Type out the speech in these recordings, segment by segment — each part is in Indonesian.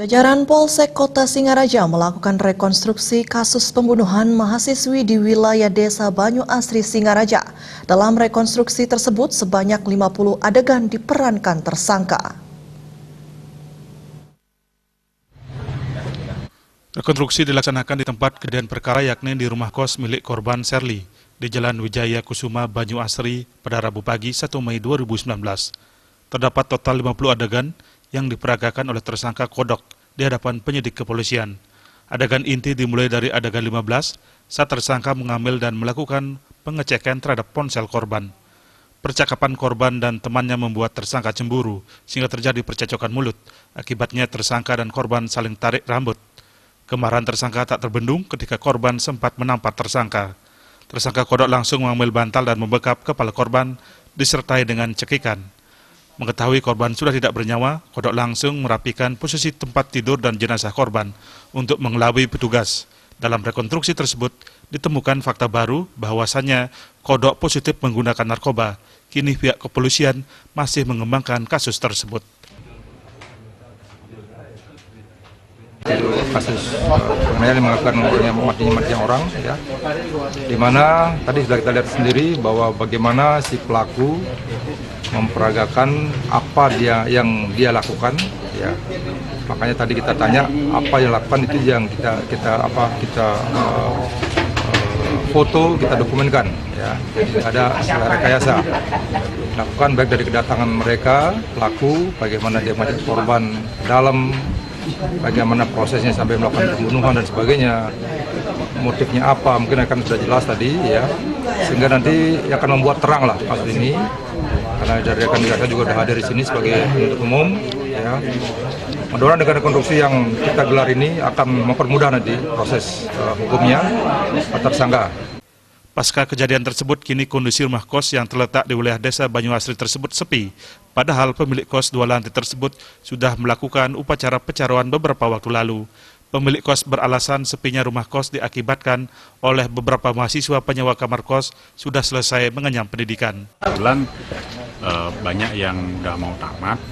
Jajaran Polsek Kota Singaraja melakukan rekonstruksi kasus pembunuhan mahasiswi di wilayah Desa Banyu Asri, Singaraja. Dalam rekonstruksi tersebut, sebanyak 50 adegan diperankan tersangka. Rekonstruksi dilaksanakan di tempat kejadian perkara, yakni di rumah kos milik korban Serli di Jalan Wijaya Kusuma, Banyu Asri pada Rabu pagi 1 Mei 2019. Terdapat total 50 adegan yang diperagakan oleh tersangka Kodok di hadapan penyidik kepolisian. Adegan inti dimulai dari adegan 15 saat tersangka mengambil dan melakukan pengecekan terhadap ponsel korban. Percakapan korban dan temannya membuat tersangka cemburu sehingga terjadi percecokan mulut. Akibatnya tersangka dan korban saling tarik rambut. Kemarahan tersangka tak terbendung ketika korban sempat menampar tersangka. Tersangka Kodok langsung mengambil bantal dan membekap kepala korban disertai dengan cekikan. Mengetahui korban sudah tidak bernyawa, Kodok langsung merapikan posisi tempat tidur dan jenazah korban untuk mengelabui petugas. Dalam rekonstruksi tersebut ditemukan fakta baru bahwasannya Kodok positif menggunakan narkoba. Kini pihak kepolisian masih mengembangkan kasus tersebut. Kasus yang mengatakan matinya orang, ya, di mana tadi sudah kita lihat sendiri bahwa bagaimana si pelaku memperagakan apa yang dia lakukan, ya. Makanya tadi kita tanya apa yang lakukan, itu yang kita foto, kita dokumenkan, ya. Jadi ada rekayasa lakukan baik dari kedatangan mereka pelaku, bagaimana dia mati korban dalam, bagaimana prosesnya sampai melakukan pembunuhan dan sebagainya, motifnya apa, mungkin akan sudah jelas tadi, ya, sehingga nanti akan membuat terang lah kasus ini, karena dari rekan kita juga sudah hadir di sini sebagai penuntut umum, ya. Mudah-mudahan dengan rekonstruksi yang kita gelar ini akan mempermudah nanti proses hukumnya tersangka. Pasca kejadian tersebut, kini kondisi rumah kos yang terletak di wilayah Desa Banyu Asri tersebut sepi. Padahal pemilik kos 2 lantai tersebut sudah melakukan upacara pencarian beberapa waktu lalu. Pemilik kos beralasan sepinya rumah kos diakibatkan oleh beberapa mahasiswa penyewa kamar kos sudah selesai mengenyam pendidikan. Kebetulan banyak yang udah mau tamat,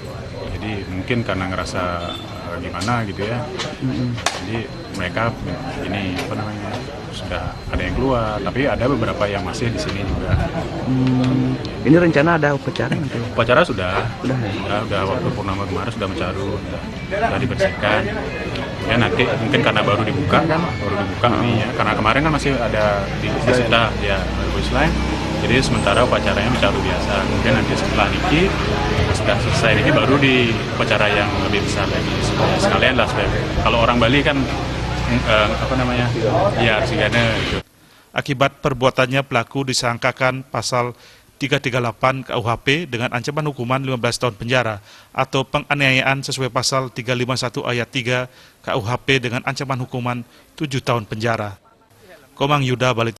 jadi mungkin karena ngerasa gimana gitu ya. Jadi mereka ini sudah ada yang keluar, tapi ada beberapa yang masih di sini juga. Ini rencana ada upacara nanti? Upacara sudah waktu purnama kemarin sudah mencaru, sudah dibersihkan. Ya nanti mungkin karena baru dibuka nih ya, karena kemarin kan masih ada di disita ya Islam. Jadi sementara upacaranya mencaru biasa. Kemudian nanti setelah niki sudah selesai niki baru di upacara yang lebih besar lagi. Sekalian lah supaya kalau orang Bali kan ya arsigana gitu. Akibat perbuatannya pelaku disangkakan pasal 338 KUHP dengan ancaman hukuman 15 tahun penjara atau penganiayaan sesuai pasal 351 ayat 3 KUHP dengan ancaman hukuman 7 tahun penjara. Komang Yuda, Bali.